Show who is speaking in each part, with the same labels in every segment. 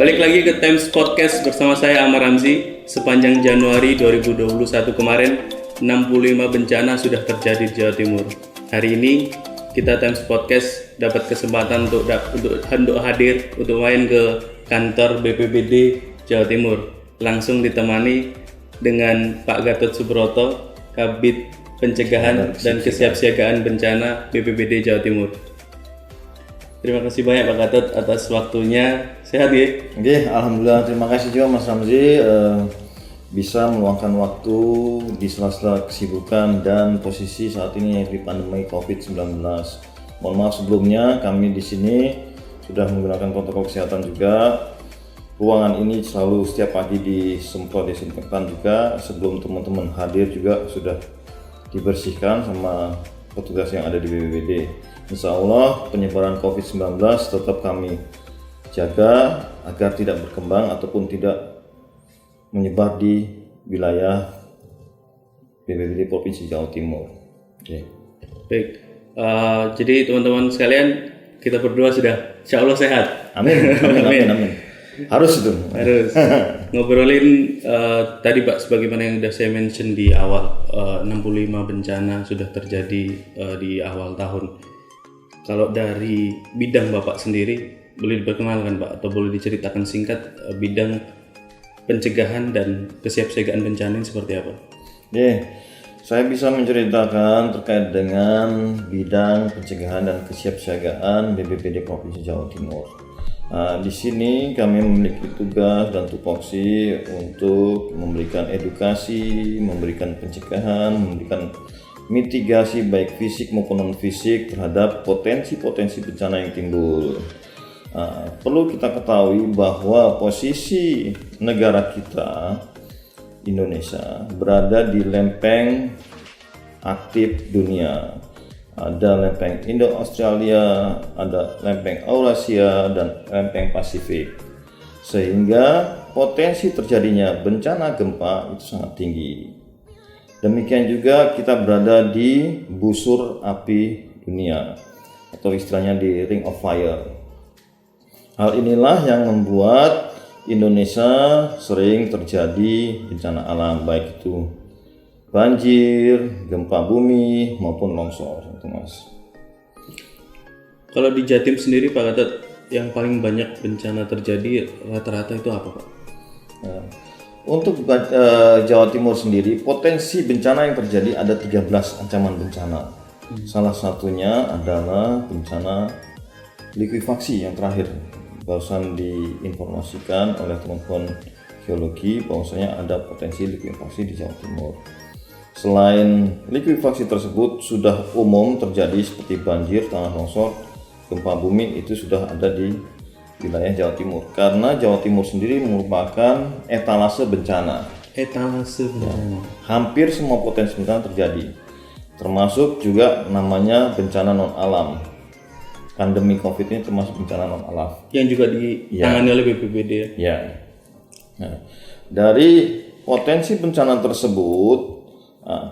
Speaker 1: Balik lagi ke Times Podcast bersama saya Amar Ramzi. Sepanjang Januari 2021 kemarin, 65 bencana sudah terjadi di Jawa Timur. Hari ini kita Times Podcast dapat kesempatan untuk hadir untuk main ke kantor BPBD Jawa Timur. Langsung ditemani dengan Pak Gatot Subroto, Kabid Pencegahan dan Kesiapsiagaan Bencana BPBD Jawa Timur. Terima kasih banyak Pak Gatot atas waktunya. Sehat ya?
Speaker 2: Oke, alhamdulillah. Terima kasih juga Mas Ramzi bisa meluangkan waktu di sela-sela kesibukan dan posisi saat ini di pandemi COVID-19. Mohon maaf sebelumnya, kami di sini sudah menggunakan protokol kesehatan juga. Ruangan ini selalu setiap pagi disinfektan juga. Sebelum teman-teman hadir juga sudah dibersihkan sama petugas yang ada di BPBD. Insya Allah penyebaran COVID-19 tetap kami jaga agar tidak berkembang ataupun tidak menyebar di wilayah BPBD Provinsi Jawa Timur. Okay.
Speaker 1: Baik, jadi teman-teman sekalian, kita berdua sudah insya Allah sehat.
Speaker 2: Amin. Harus itu.
Speaker 1: Harus. Ngobrolin tadi Pak, sebagaimana yang sudah saya mention di awal, 65 bencana sudah terjadi di awal tahun. Kalau dari bidang Bapak sendiri, boleh diperkenalkan Pak, atau boleh diceritakan singkat bidang pencegahan dan kesiapsiagaan bencana ini seperti apa?
Speaker 2: Saya bisa menceritakan terkait dengan bidang pencegahan dan kesiapsiagaan BPBD Provinsi Jawa Timur. Di sini kami memiliki tugas dan tupoksi untuk memberikan edukasi, memberikan pencegahan, memberikan mitigasi baik fisik maupun non fisik terhadap potensi-potensi bencana yang timbul. Perlu kita ketahui bahwa posisi negara kita Indonesia berada di lempeng aktif dunia. Ada lempeng Indo-Australia, ada lempeng Eurasia, dan lempeng Pasifik. Sehingga potensi terjadinya bencana gempa itu sangat tinggi. Demikian juga kita berada di busur api dunia atau istilahnya di Ring of Fire. Hal inilah yang membuat Indonesia sering terjadi bencana alam, baik itu banjir, gempa bumi maupun longsor, itu Mas.
Speaker 1: Kalau di Jatim sendiri Pak Gatot, yang paling banyak bencana terjadi rata-rata itu apa Pak?
Speaker 2: Untuk Jawa Timur sendiri, potensi bencana yang terjadi ada 13 ancaman bencana. Salah satunya adalah bencana likuifaksi yang terakhir. Barusan diinformasikan oleh teman-teman geologi bahwasanya ada potensi likuifaksi di Jawa Timur. Selain likuifaksi tersebut sudah umum terjadi seperti banjir, tanah longsor, gempa bumi, itu sudah ada di wilayah Jawa Timur, karena Jawa Timur sendiri merupakan etalase bencana. Hampir semua potensi bencana terjadi, termasuk juga namanya bencana non alam. Pandemi COVID ini termasuk bencana non alam
Speaker 1: yang juga ditangani oleh BPBD.
Speaker 2: Nah, dari potensi bencana tersebut,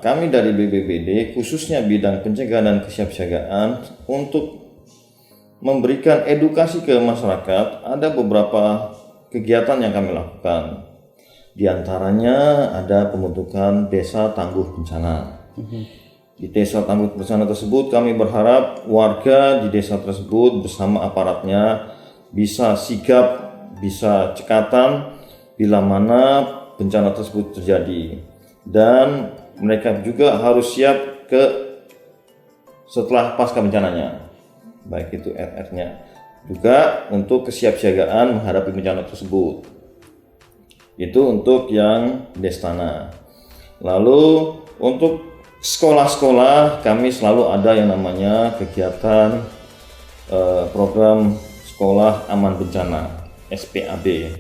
Speaker 2: kami dari BPBD khususnya bidang pencegahan dan kesiapsiagaan untuk memberikan edukasi ke masyarakat. Ada beberapa kegiatan yang kami lakukan. Di antaranya ada pembentukan desa tangguh bencana. Di desa tangguh bencana tersebut kami berharap warga di desa tersebut bersama aparatnya bisa sigap, bisa cekatan bila mana bencana tersebut terjadi, dan mereka juga harus siap setelah pasca bencananya, baik itu RR-nya juga untuk kesiapsiagaan menghadapi bencana tersebut. Itu untuk yang Destana. Lalu untuk sekolah-sekolah kami selalu ada yang namanya kegiatan program sekolah aman bencana SPAB.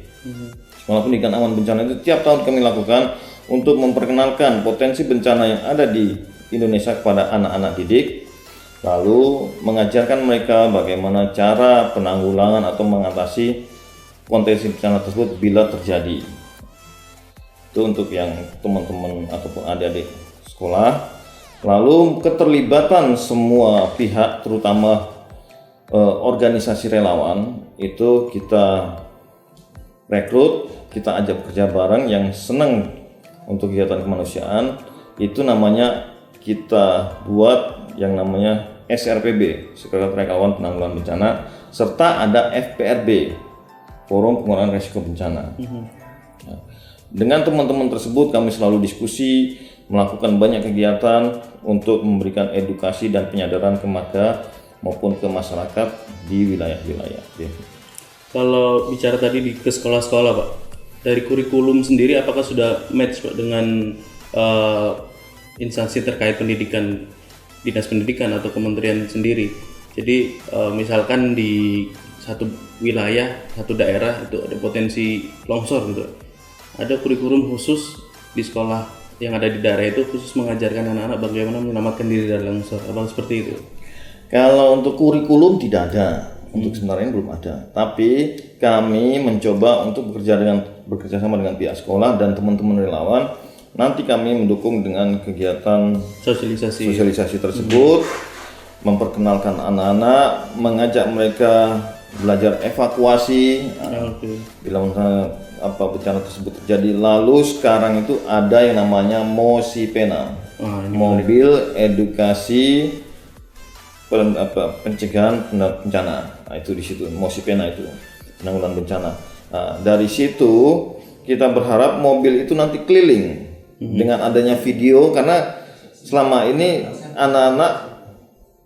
Speaker 2: Sekolah pendidikan aman bencana itu tiap tahun kami lakukan untuk memperkenalkan potensi bencana yang ada di Indonesia kepada anak-anak didik, lalu mengajarkan mereka bagaimana cara penanggulangan atau mengatasi potensi bencana tersebut bila terjadi. Itu untuk yang teman-teman ataupun adik-adik sekolah. Lalu keterlibatan semua pihak, terutama organisasi relawan, itu kita rekrut, kita ajak kerja bareng yang senang untuk kegiatan kemanusiaan. Itu namanya kita buat yang namanya SRPB, Sekretariat Relawan Penanggulangan Bencana, serta ada FPRB, Forum Pengurangan Risiko Bencana. Nah, dengan teman-teman tersebut kami selalu diskusi, melakukan banyak kegiatan untuk memberikan edukasi dan penyadaran ke warga maupun ke masyarakat di wilayah-wilayah.
Speaker 1: Kalau bicara tadi ke sekolah-sekolah Pak, dari kurikulum sendiri apakah sudah match Pak dengan instansi terkait pendidikan, dinas pendidikan atau kementerian sendiri? Jadi misalkan di satu wilayah, satu daerah itu ada potensi longsor gitu, ada kurikulum khusus di sekolah yang ada di daerah itu khusus mengajarkan anak-anak bagaimana menyelamatkan diri dari longsor, apa seperti itu?
Speaker 2: Kalau untuk kurikulum tidak ada, untuk sebenarnya belum ada. Tapi kami mencoba untuk bekerja sama dengan pihak sekolah dan teman-teman relawan. Nanti kami mendukung dengan kegiatan sosialisasi tersebut, memperkenalkan anak-anak, mengajak mereka belajar evakuasi. Bila bencana tersebut terjadi. Lalu sekarang itu ada yang namanya MOSIPENA, mobil edukasi pencegahan bencana. Nah, itu di situ MOSIPENA itu penanggulangan bencana. Nah, dari situ kita berharap mobil itu nanti keliling dengan adanya video, karena selama ini anak-anak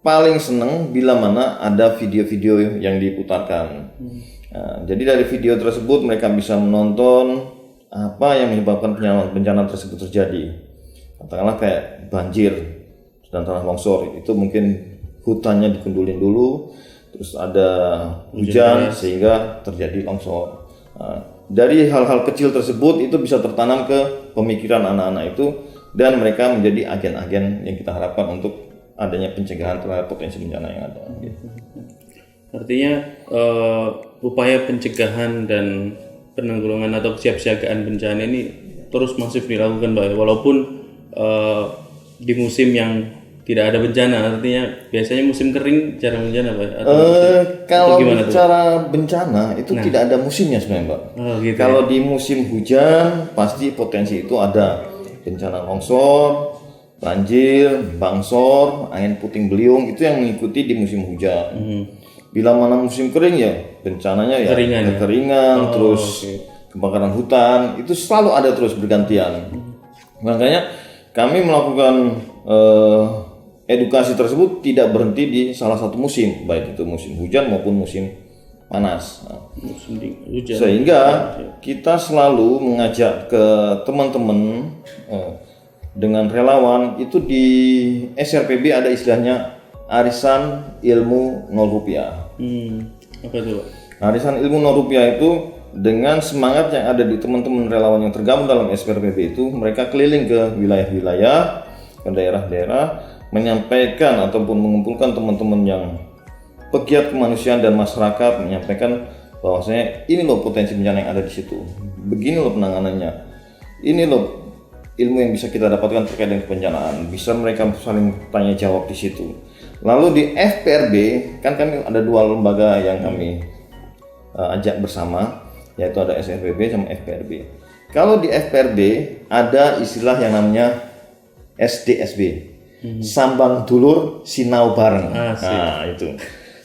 Speaker 2: paling senang bila mana ada video-video yang diputarkan. Nah, jadi dari video tersebut mereka bisa menonton apa yang menyebabkan bencana tersebut terjadi. Katakanlah kayak banjir dan tanah longsor, itu mungkin hutannya dikundulin dulu, terus ada hujan sehingga terjadi longsor. Nah, dari hal-hal kecil tersebut itu bisa tertanam ke pemikiran anak-anak itu, dan mereka menjadi agen-agen yang kita harapkan untuk adanya pencegahan terhadap potensi bencana yang ada.
Speaker 1: Artinya upaya pencegahan dan penanggulangan atau kesiapsiagaan bencana ini terus masif dilakukan Pak, walaupun di musim yang tidak ada bencana. Artinya biasanya musim kering cara bencana Pak?
Speaker 2: Kalau bicara bencana itu tidak ada musimnya sebenarnya Pak.
Speaker 1: Gitu
Speaker 2: kalau di musim hujan pasti potensi itu ada bencana longsor, banjir, bangsor, angin puting beliung, itu yang mengikuti di musim hujan. Bila mana musim kering ya bencananya ya kekeringan, terus kebakaran hutan, itu selalu ada terus bergantian. Makanya kami melakukan edukasi tersebut tidak berhenti di salah satu musim, baik itu musim hujan maupun musim panas. Sehingga kita selalu mengajak ke teman-teman dengan relawan itu di SRPB ada istilahnya arisan ilmu Rp0.
Speaker 1: Apa itu?
Speaker 2: Arisan ilmu Rp0 itu dengan semangat yang ada di teman-teman relawan yang tergabung dalam SRPB itu, mereka keliling ke wilayah-wilayah, ke daerah-daerah, menyampaikan ataupun mengumpulkan teman-teman yang pegiat kemanusiaan dan masyarakat, menyampaikan bahwasanya ini loh potensi bencana yang ada di situ, begini loh penanganannya, ini loh ilmu yang bisa kita dapatkan terkait dengan kebencanaan, bisa mereka saling tanya jawab di situ. Lalu di FPRB kan kami ada dua lembaga yang kami ajak bersama, yaitu ada SRPB sama FPRB. Kalau di FPRB ada istilah yang namanya SDSB, Sambang Dulur Sinau Bareng. Nah itu.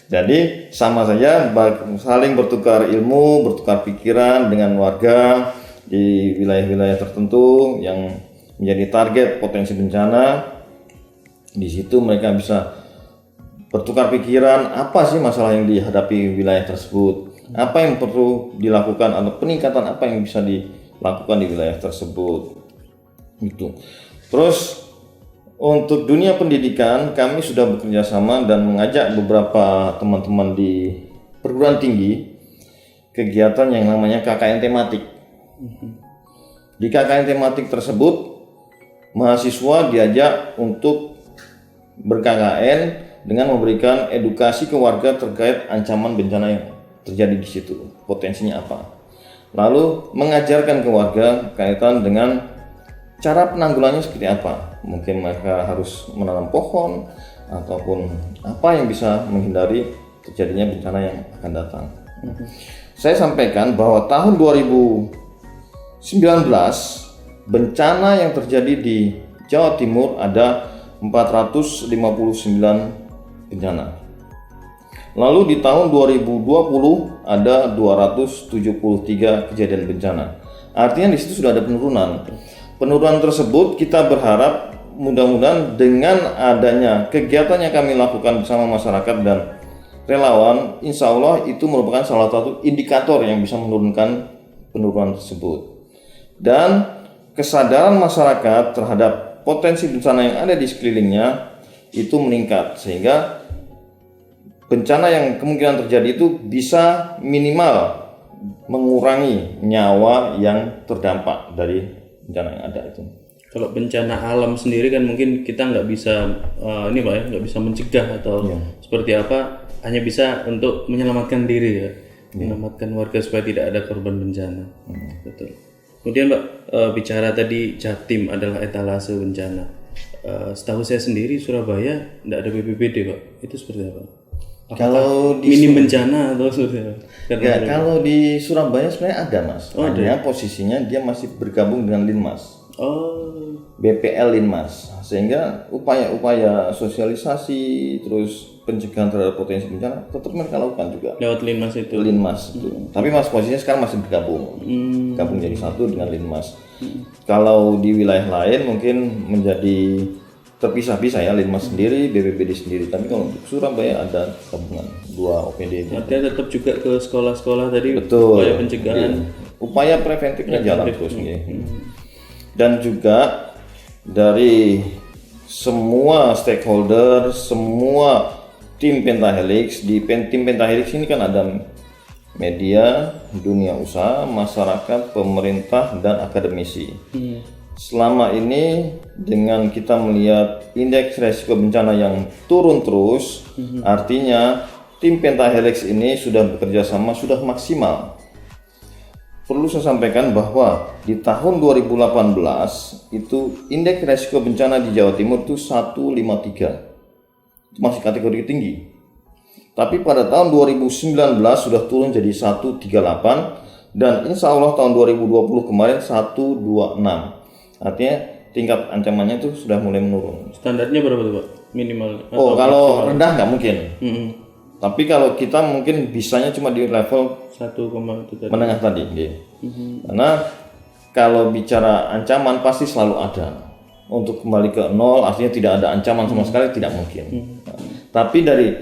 Speaker 2: Jadi sama saja saling bertukar ilmu, bertukar pikiran dengan warga di wilayah-wilayah tertentu yang menjadi target potensi bencana. Di situ mereka bisa bertukar pikiran, apa sih masalah yang dihadapi wilayah tersebut, apa yang perlu dilakukan atau peningkatan apa yang bisa dilakukan di wilayah tersebut. Gitu. Terus untuk dunia pendidikan kami sudah bekerja sama dan mengajak beberapa teman-teman di perguruan tinggi kegiatan yang namanya KKN tematik. Di KKN tematik tersebut mahasiswa diajak untuk ber-KKN dengan memberikan edukasi ke warga terkait ancaman bencana yang terjadi di situ, potensinya apa. Lalu mengajarkan ke warga kaitan dengan cara penanggulangannya seperti apa. Mungkin mereka harus menanam pohon ataupun apa yang bisa menghindari terjadinya bencana yang akan datang. Saya sampaikan bahwa tahun 2019 bencana yang terjadi di Jawa Timur ada 459 bencana. Lalu di tahun 2020 ada 273 kejadian bencana. Artinya di situ sudah ada penurunan. Penurunan tersebut kita berharap mudah-mudahan dengan adanya kegiatan yang kami lakukan bersama masyarakat dan relawan, insya Allah itu merupakan salah satu indikator yang bisa menurunkan penurunan tersebut. Dan kesadaran masyarakat terhadap potensi bencana yang ada di sekelilingnya itu meningkat, sehingga bencana yang kemungkinan terjadi itu bisa minimal mengurangi nyawa yang terdampak dari bencana yang ada itu.
Speaker 1: Kalau bencana alam sendiri kan mungkin kita nggak bisa nggak bisa mencegah atau seperti apa, hanya bisa untuk menyelamatkan diri ya, menyelamatkan warga supaya tidak ada korban bencana. Betul. Kemudian Pak, bicara tadi Jatim adalah etalase bencana. Setahu saya sendiri Surabaya tidak ada BPBD Pak, itu seperti apa?
Speaker 2: Kalau di
Speaker 1: minim bencana atau sudah?
Speaker 2: Kalau di Surabaya sebenarnya ada Mas. Hanya posisinya dia masih bergabung dengan Linmas. BPL Linmas, sehingga upaya-upaya sosialisasi terus pencegahan terhadap potensi bencana tetap mereka lakukan juga
Speaker 1: lewat Linmas itu.
Speaker 2: Tapi Mas posisinya sekarang masih bergabung, gabung jadi satu dengan Linmas. Kalau di wilayah lain mungkin menjadi terpisah-pisah ya, Linmas sendiri, BPBD sendiri. Tapi kalau untuk Surabaya ada gabungan dua OPD.
Speaker 1: Artinya tetap juga ke sekolah-sekolah tadi.
Speaker 2: Betul.
Speaker 1: Upaya pencegahan,
Speaker 2: upaya preventifnya jalan terus. Dan juga dari semua stakeholder, semua tim Pentahelix. Di tim Pentahelix ini kan ada media, dunia usaha, masyarakat, pemerintah, dan akademisi. Selama ini dengan kita melihat indeks resiko bencana yang turun terus, artinya tim Pentahelix ini sudah bekerja sama, sudah maksimal. Perlu saya sampaikan bahwa di tahun 2018 itu indeks resiko bencana di Jawa Timur itu 153. Itu masih kategori tinggi. Tapi pada tahun 2019 sudah turun jadi 138 dan insya Allah tahun 2020 kemarin 126. Artinya tingkat ancamannya itu sudah mulai menurun.
Speaker 1: Standarnya berapa tuh Pak? Minimal?
Speaker 2: Kalau rendah nggak mungkin. Tapi kalau kita mungkin bisanya cuma di level
Speaker 1: 1,1
Speaker 2: menengah tadi. Karena kalau bicara ancaman pasti selalu ada. Untuk kembali ke nol artinya tidak ada ancaman sama sekali tidak mungkin. Tapi dari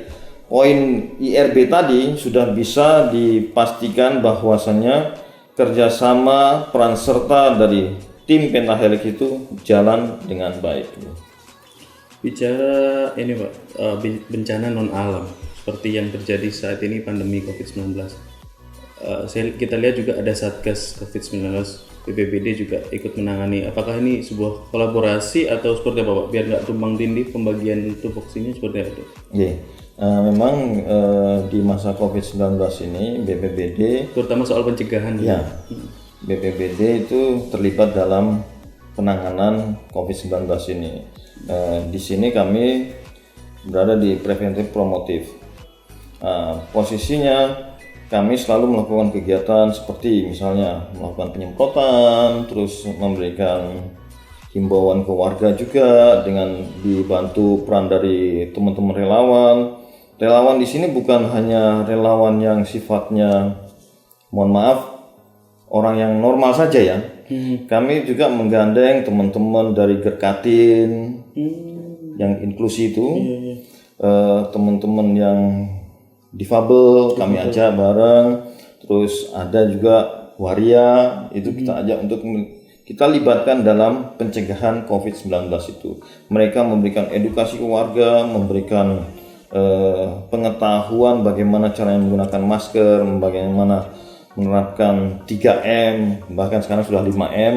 Speaker 2: poin IRB tadi sudah bisa dipastikan bahwasannya kerjasama peran serta dari tim Pentahelix itu jalan dengan baik.
Speaker 1: Bicara ini Pak, bencana non alam seperti yang terjadi saat ini pandemi COVID-19. Kita lihat juga ada Satgas COVID-19, BPBD juga ikut menangani. Apakah ini sebuah kolaborasi atau seperti apa Pak? Biar nggak tumpang tindih pembagian tupoksinya seperti apa?
Speaker 2: Memang di masa COVID-19 ini BPBD
Speaker 1: terutama soal pencegahan.
Speaker 2: BPBD itu terlibat dalam penanganan COVID-19 ini. Di sini kami berada di preventif promotif. Posisinya kami selalu melakukan kegiatan seperti misalnya melakukan penyemprotan, terus memberikan himbauan ke warga juga dengan dibantu peran dari teman-teman relawan. Relawan di sini bukan hanya relawan yang sifatnya, mohon maaf, orang yang normal saja ya. Kami juga menggandeng teman-teman dari Gerkatin yang inklusi itu, teman-teman yang difabel kami ajak bareng, terus ada juga waria itu kita ajak untuk kita libatkan dalam pencegahan COVID-19 itu. Mereka memberikan edukasi ke warga, memberikan pengetahuan bagaimana cara menggunakan masker, bagaimana menerapkan 3M, bahkan sekarang sudah 5M.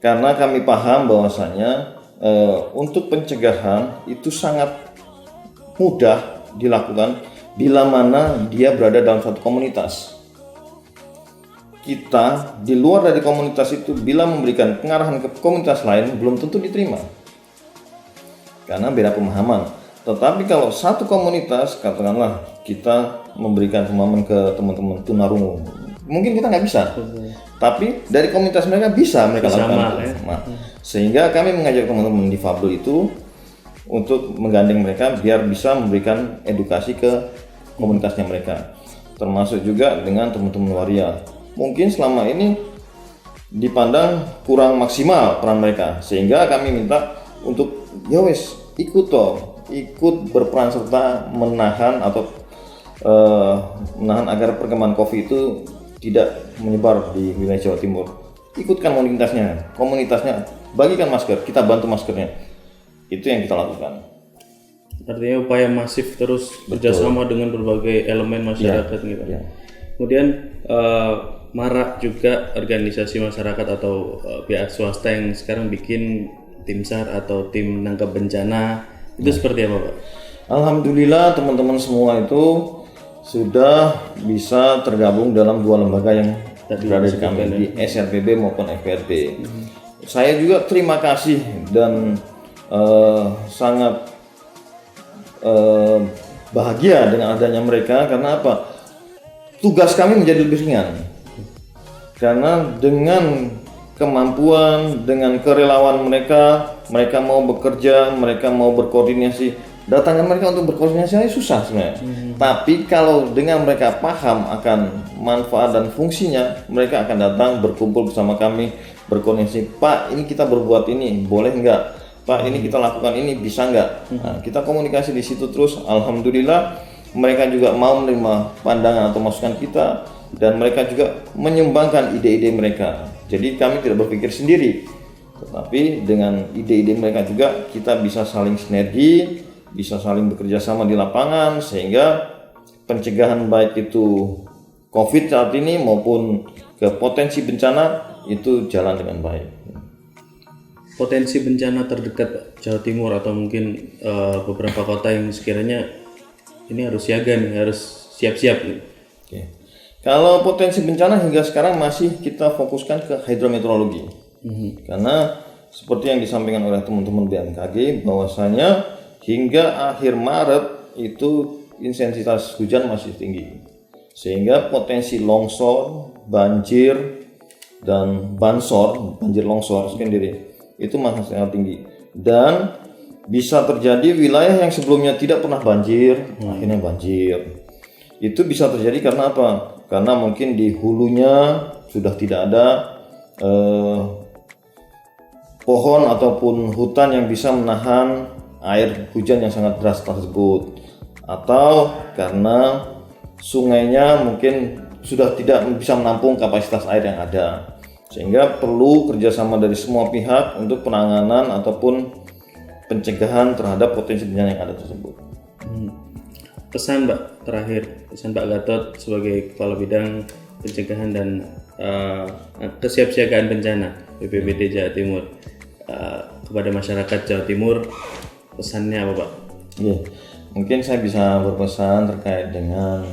Speaker 2: Karena kami paham bahwasanya untuk pencegahan itu sangat mudah dilakukan bila mana dia berada dalam satu komunitas. Kita di luar dari komunitas itu bila memberikan pengarahan ke komunitas lain belum tentu diterima. Karena beda pemahaman. Tetapi kalau satu komunitas, katakanlah kita memberikan pemahaman ke teman-teman tunarungu, mungkin kita nggak bisa. Tapi dari komunitas mereka bisa mereka lakukan. Sehingga kami mengajak teman-teman difabel itu untuk menggandeng mereka biar bisa memberikan edukasi ke komunitasnya mereka. Termasuk juga dengan teman-teman waria. Mungkin selama ini dipandang kurang maksimal peran mereka, sehingga kami minta untuk ya wes ikut berperan serta menahan agar perkembangan COVID itu tidak menyebar di wilayah Jawa Timur. Ikutkan komunitasnya, bagikan masker, kita bantu maskernya. Itu yang kita lakukan.
Speaker 1: Artinya upaya masif terus kerjasama dengan berbagai elemen masyarakat gitu. Ya. Kemudian marak juga organisasi masyarakat atau pihak swasta yang sekarang bikin tim SAR atau tim nangkap bencana. Itu seperti apa, Pak?
Speaker 2: Alhamdulillah teman-teman semua itu sudah bisa tergabung dalam dua lembaga yang berada di kami, di SRPB maupun FPRB. Saya juga terima kasih dan sangat bahagia dengan adanya mereka. Karena apa? Tugas kami menjadi lebih ringan. Karena dengan kemampuan, dengan kerelawan mereka mau bekerja, mereka mau berkoordinasi. Datangkan mereka untuk berkoordinasi susah sebenarnya. Tapi kalau dengan mereka paham akan manfaat dan fungsinya, mereka akan datang berkumpul bersama kami, berkoordinasi. Pak, ini kita berbuat ini, boleh nggak? Pak, ini kita lakukan ini, bisa nggak? Nah, kita komunikasi di situ terus. Alhamdulillah, mereka juga mau menerima pandangan atau masukan kita, dan mereka juga menyumbangkan ide-ide mereka. Jadi kami tidak berpikir sendiri, tetapi dengan ide-ide mereka juga kita bisa saling sinergi, bisa saling bekerja sama di lapangan, sehingga pencegahan baik itu COVID saat ini maupun ke potensi bencana itu jalan dengan baik.
Speaker 1: Potensi bencana terdekat Jawa Timur atau mungkin beberapa kota yang sekiranya ini harus siaga nih, harus siap-siap nih.
Speaker 2: Oke. Kalau potensi bencana hingga sekarang masih kita fokuskan ke hidrometeorologi. Karena seperti yang disampaikan oleh teman-teman BMKG bahwasanya hingga akhir Maret itu intensitas hujan masih tinggi, sehingga potensi longsor, banjir, dan banjir longsor sendiri itu masih sangat tinggi, dan bisa terjadi wilayah yang sebelumnya tidak pernah banjir akhirnya banjir. Itu bisa terjadi karena apa? Karena mungkin di hulunya sudah tidak ada pohon ataupun hutan yang bisa menahan air hujan yang sangat deras tersebut, atau karena sungainya mungkin sudah tidak bisa menampung kapasitas air yang ada, sehingga perlu kerjasama dari semua pihak untuk penanganan ataupun pencegahan terhadap potensi bencana yang ada tersebut.
Speaker 1: Pesan Mbak terakhir, pesan Pak Gatot sebagai Kepala Bidang Pencegahan dan Kesiapsiagaan Bencana BPBD Jawa Timur kepada masyarakat Jawa Timur, pesannya apa Pak?
Speaker 2: Iya, mungkin saya bisa berpesan terkait dengan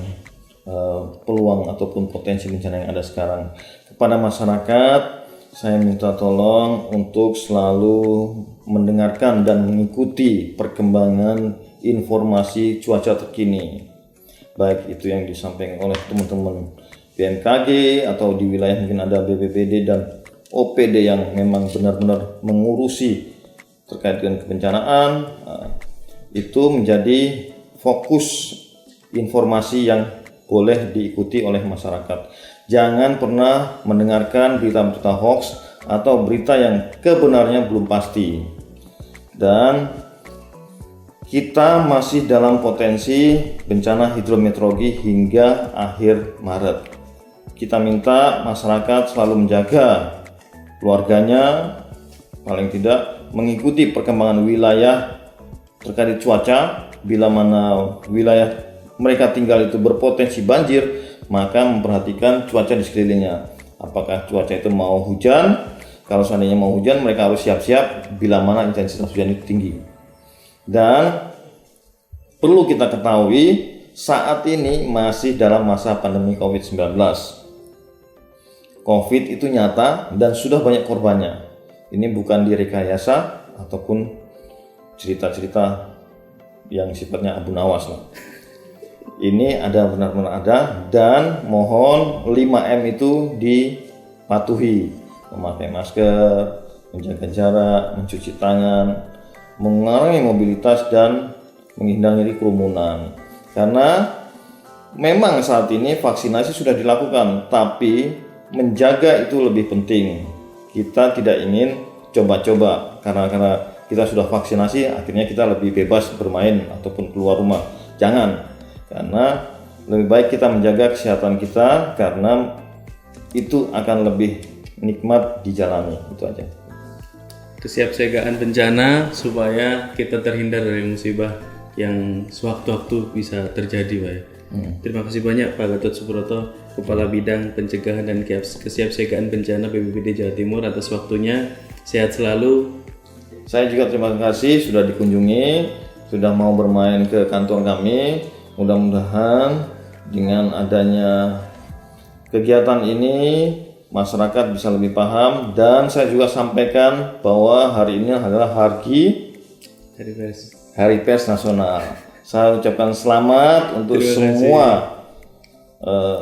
Speaker 2: peluang ataupun potensi bencana yang ada sekarang. Kepada masyarakat, saya minta tolong untuk selalu mendengarkan dan mengikuti perkembangan informasi cuaca terkini, baik itu yang disampaikan oleh teman-teman BMKG atau di wilayah mungkin ada BPBD dan OPD yang memang benar-benar mengurusi terkait dengan kebencanaan. Itu menjadi fokus informasi yang boleh diikuti oleh masyarakat. Jangan pernah mendengarkan berita-berita hoax atau berita yang kebenarnya belum pasti. Dan kita masih dalam potensi bencana hidrometeorologi hingga akhir Maret. Kita minta masyarakat selalu menjaga keluarganya, paling tidak mengikuti perkembangan wilayah terkait cuaca. Bila mana wilayah mereka tinggal itu berpotensi banjir, maka memperhatikan cuaca di sekelilingnya. Apakah cuaca itu mau hujan? Kalau seandainya mau hujan, mereka harus siap-siap bila mana intensitas hujan itu tinggi. Dan perlu kita ketahui, saat ini masih dalam masa pandemi COVID-19. COVID itu nyata dan sudah banyak korbannya. Ini bukan direkayasa ataupun cerita-cerita yang sifatnya Abu Nawas lah. Ini ada benar-benar ada, dan mohon 5M itu dipatuhi. Memakai masker, menjaga jarak, mencuci tangan, mengurangi mobilitas, dan menghindari kerumunan. Karena memang saat ini vaksinasi sudah dilakukan, tapi menjaga itu lebih penting. Kita tidak ingin coba-coba karena kita sudah vaksinasi, akhirnya kita lebih bebas bermain ataupun keluar rumah. Jangan, karena lebih baik kita menjaga kesehatan kita, karena itu akan lebih nikmat dijalani. Itu aja.
Speaker 1: Kesiapsiagaan bencana supaya kita terhindar dari musibah yang sewaktu-waktu bisa terjadi, Pak. Terima kasih banyak Pak Gatot Subroto, Kepala Bidang Pencegahan dan Kesiapsiagaan Bencana BPBD Jawa Timur, atas waktunya. Sehat selalu.
Speaker 2: Saya juga terima kasih sudah dikunjungi, sudah mau bermain ke kantor kami. Mudah-mudahan dengan adanya kegiatan ini masyarakat bisa lebih paham, dan saya juga sampaikan bahwa hari ini adalah Hari Pers Nasional. Saya ucapkan selamat untuk semua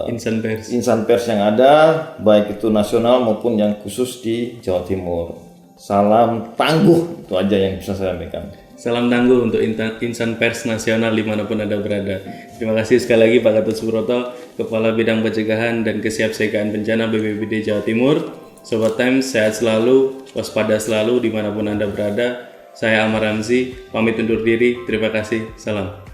Speaker 2: insan pers yang ada, baik itu nasional maupun yang khusus di Jawa Timur. Salam tangguh, itu aja yang bisa saya sampaikan.
Speaker 1: Salam tangguh untuk insan pers nasional dimanapun Anda berada. Terima kasih sekali lagi Pak Gatot Subroto, Kepala Bidang Pencegahan dan Kesiapsiagaan Bencana BPBD Jawa Timur. Sobat Times, sehat selalu, waspada selalu dimanapun Anda berada. Saya Ahmad Ramzi, pamit undur diri. Terima kasih. Salam.